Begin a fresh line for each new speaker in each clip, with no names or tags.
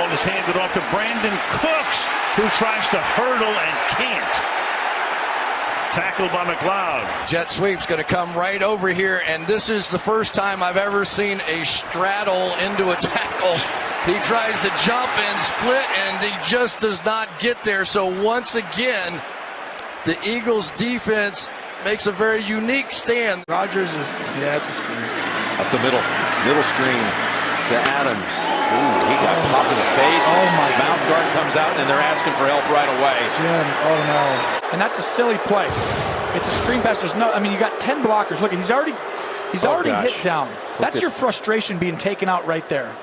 ball is handed off to Brandon Cooks, who tries to hurdle and can't. Tackled by McLeod.
Jet sweep's going to come right over here, and this is the first time I've ever seen a straddle into a tackle. He tries to jump and split, and he just does not get there. So once again, the Eagles defense makes a very unique stand.
Rodgers is, it's a screen.
Up the middle screen to Adams. Ooh, he got popped in the face.
Oh my!
Mouth guard comes out, and they're asking for help right away.
Jim, oh no! And that's a silly play. It's a screen pass. There's no. I mean, you got 10 blockers. Look, he's already hit down. That's your frustration being taken out right there.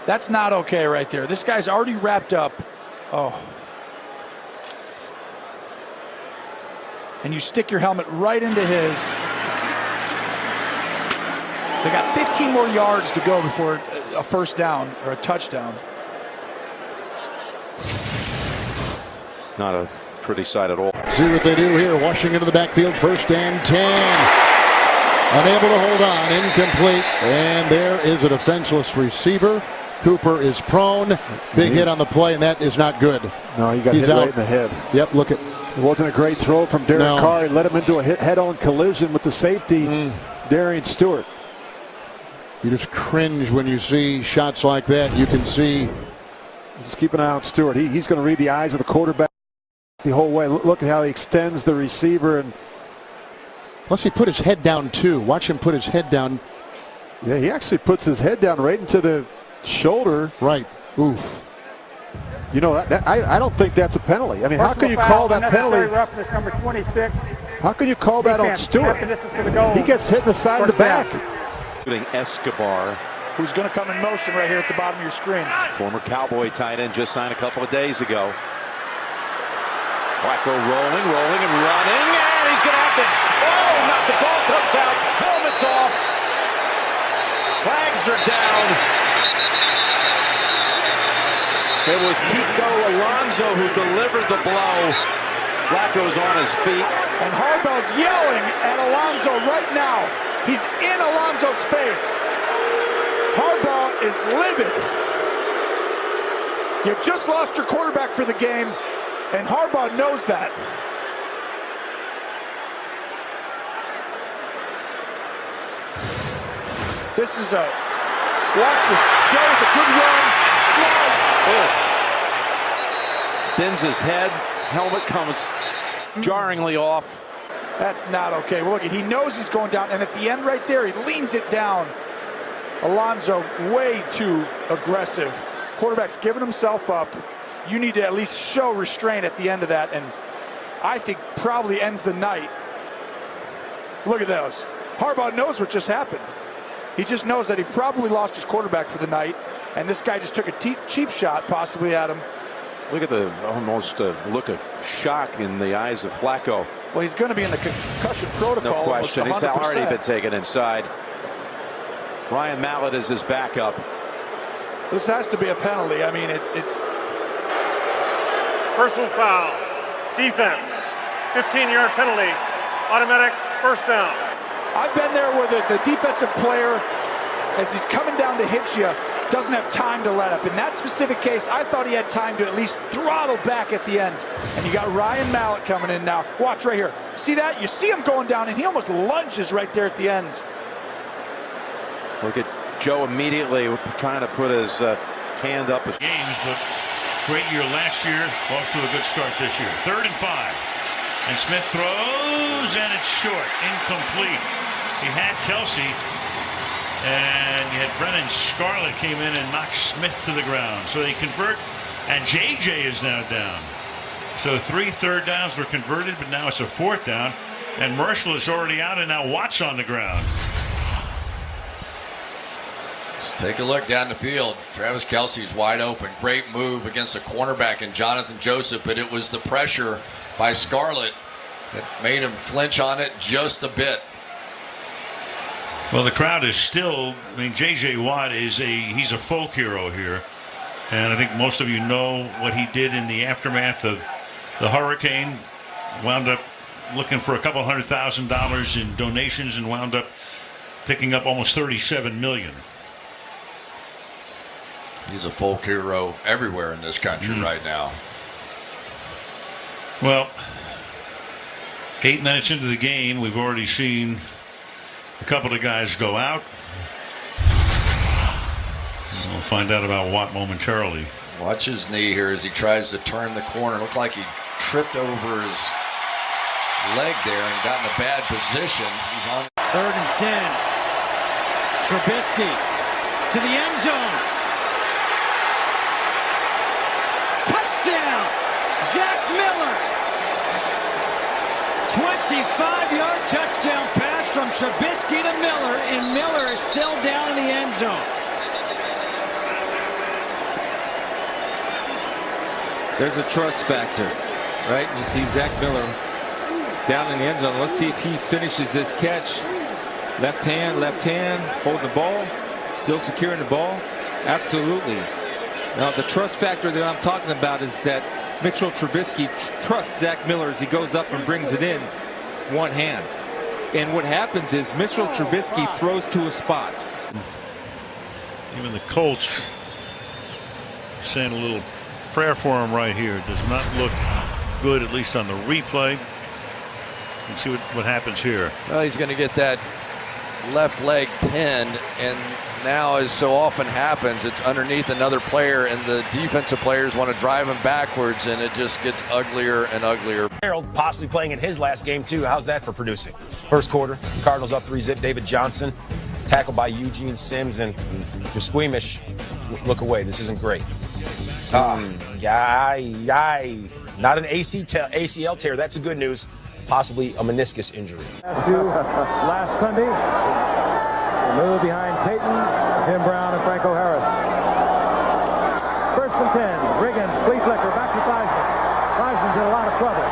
That's not okay right there. This guy's already wrapped up. Oh. And you stick your helmet right into his. They got 15 more yards to go before a first down or a touchdown.
Not a pretty sight at all.
See what they do here. Washington to the backfield, 1st and 10. Unable to hold on, incomplete. And there is a defenseless receiver. Cooper is prone. Big hit on the play, and that is not good.
No, he got hit right in the head.
Yep, look at.
It wasn't a great throw from Derek Carr. He led him into a head-on collision with the safety, Darian Stewart.
You just cringe when you see shots like that. You can see.
Just keep an eye on Stewart. He's going to read the eyes of the quarterback the whole way. Look at how he extends the receiver. And
plus, he put his head down, too. Watch him put his head down.
Yeah, he actually puts his head down right into the shoulder.
Right. Oof.
You know, I don't think that's a penalty. I mean, how can you call that penalty?
Roughness, number 26.
How can you call that on Stewart? He gets hit in the side of the back.
Escobar,
who's going to come in motion right here at the bottom of your screen.
Former Cowboy tight end, just signed a couple of days ago. Flacco rolling and running, and he's going to have to. Oh, not the ball comes out. Helmet's off. Flags are down. It was Kiko Alonso who delivered the blow. Flacco's on his feet.
And Harbaugh's yelling at Alonso right now. He's in Alonso's face. Harbaugh is livid. You just lost your quarterback for the game, and Harbaugh knows that. This is a, watch this, Joe with a good run, slides.
Bends his head, helmet comes jarringly off.
That's not okay. Well, look, he knows he's going down, and at the end right there, he leans it down. Alonso way too aggressive. Quarterback's giving himself up. You need to at least show restraint at the end of that, and I think probably ends the night. Look at those. Harbaugh knows what just happened. He just knows that he probably lost his quarterback for the night, and this guy just took a cheap shot possibly at him.
Look at the almost look of shock in the eyes of Flacco.
Well, he's going to be in the concussion protocol.
No question. He's
100%.
already been taken inside. Ryan Mallett is his backup.
This has to be a penalty. I mean, it's
Personal foul. Defense. 15-yard penalty. Automatic first down.
I've been there where the defensive player, as he's coming down to hit you, doesn't have time to let up. In that specific case, I thought he had time to at least throttle back at the end. And you got Ryan Mallett coming in now. Watch right here. See that? You see him going down, and he almost lunges right there at the end.
Look at Joe immediately trying to put his hand up.
Games, but great year last year. Off to a good start this year. 3rd and 5. And Smith throws, and it's short. Incomplete. He had Kelsey. And you had Brennan Scarlett came in and knocked Smith to the ground. So they convert, and JJ is now down. So 3 third downs were converted, but now it's a 4th down. And Marshall is already out, and now Watt's on the ground.
Let's take a look down the field. Travis Kelce's wide open. Great move against a cornerback in Jonathan Joseph, but it was the pressure by Scarlett that made him flinch on it just a bit.
Well, the crowd is still, I mean, J.J. Watt he's a folk hero here. And I think most of you know what he did in the aftermath of the hurricane. Wound up looking for a couple $100,000 in donations and wound up picking up almost $37 million.
He's a folk hero everywhere in this country right now.
Well, 8 minutes into the game, we've already seen a couple of guys go out. We'll find out about Watt momentarily.
Watch his knee here as he tries to turn the corner. Looked like he tripped over his leg there and got in a bad position. He's on
3rd and 10. Trubisky to the end zone. Touchdown! Zach Miller. 25-yard touchdown pass from Trubisky to Miller, and Miller is still down in the end zone.
There's a trust factor, right? You see Zach Miller down in the end zone. Let's see if he finishes this catch. Left hand, holding the ball, still securing the ball. Absolutely. Now, the trust factor that I'm talking about is that Mitchell Trubisky trusts Zach Miller as he goes up and brings it in one hand. And what happens is Mitchell Trubisky throws to a spot.
Even the Colts saying a little prayer for him right here. Does not look good, at least on the replay. And see what happens here.
Well, he's going to get that left leg pinned, and now, as so often happens, it's underneath another player, and the defensive players want to drive him backwards, and it just gets uglier and uglier.
Harold possibly playing in his last game too. How's that for producing? First quarter, Cardinals up 3-zip. David Johnson tackled by Eugene Sims, and if you're squeamish, look away. This isn't great. Not an ACL tear. That's the good news. Possibly a meniscus injury.
Last Sunday, move behind Peyton, Jim Brown, and Franco Harris. 1st and 10. Riggins, flea flicker, back to Theismann. Theismann's in a lot of trouble.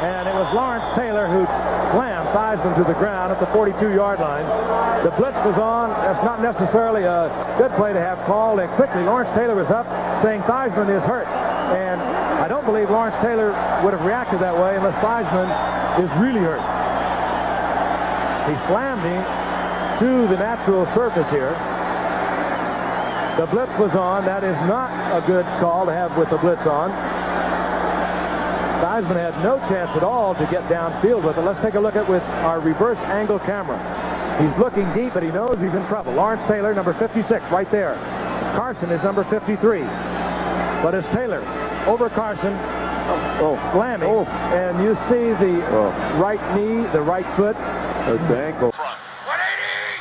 And it was Lawrence Taylor who slammed Theismann to the ground at the 42-yard line. The blitz was on. That's not necessarily a good play to have called. And quickly, Lawrence Taylor was up saying Theismann is hurt. And I don't believe Lawrence Taylor would have reacted that way unless Theismann is really hurt. He slammed him to the natural surface here. The blitz was on. That is not a good call to have with the blitz on. Theismann had no chance at all to get downfield with it. Let's take a look at with our reverse angle camera. He's looking deep, but he knows he's in trouble. Lawrence Taylor, number 56, right there. Carson is number 53. But it's Taylor over Carson, slamming, and you see the right knee, the right foot.
That's the ankle.
Front. 180!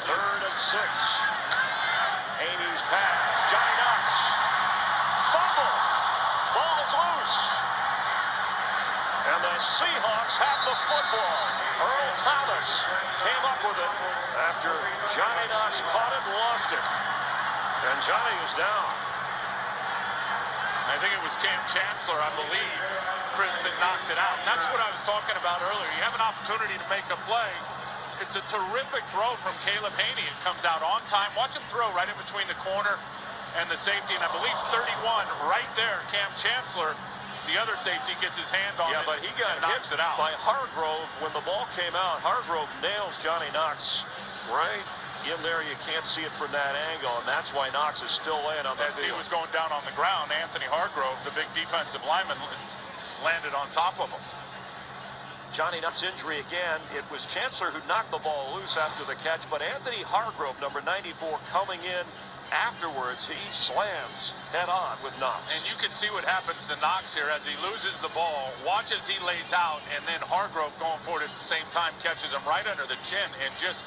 3rd and 6. Haney's pass. Johnny Knox. Fumble. Ball's loose. And the Seahawks have the football. Earl Thomas came up with it after Johnny Knox caught it and lost it. And Johnny is down.
I think it was Cam Chancellor, I believe, Chris, that knocked it out. And that's what I was talking about earlier. You have an opportunity to make a play. It's a terrific throw from Caleb Haney. It comes out on time. Watch him throw right in between the corner and the safety. And I believe 31 right there, Cam Chancellor. The other safety gets his hand on it.
Yeah, but he got
knocks it out
by Hargrove when the ball came out. Hargrove nails Johnny Knox right in there. You can't see it from that angle, and that's why Knox is still laying on the
As
field.
he was going down on the ground, Anthony Hargrove, the big defensive lineman, landed on top of him.
Johnny Knox injury again. It was Chancellor who knocked the ball loose after the catch, but Anthony Hargrove, number 94, coming in afterwards. He slams head on with Knox.
And you can see what happens to Knox here as he loses the ball. Watch as he lays out, and then Hargrove going for it at the same time catches him right under the chin and just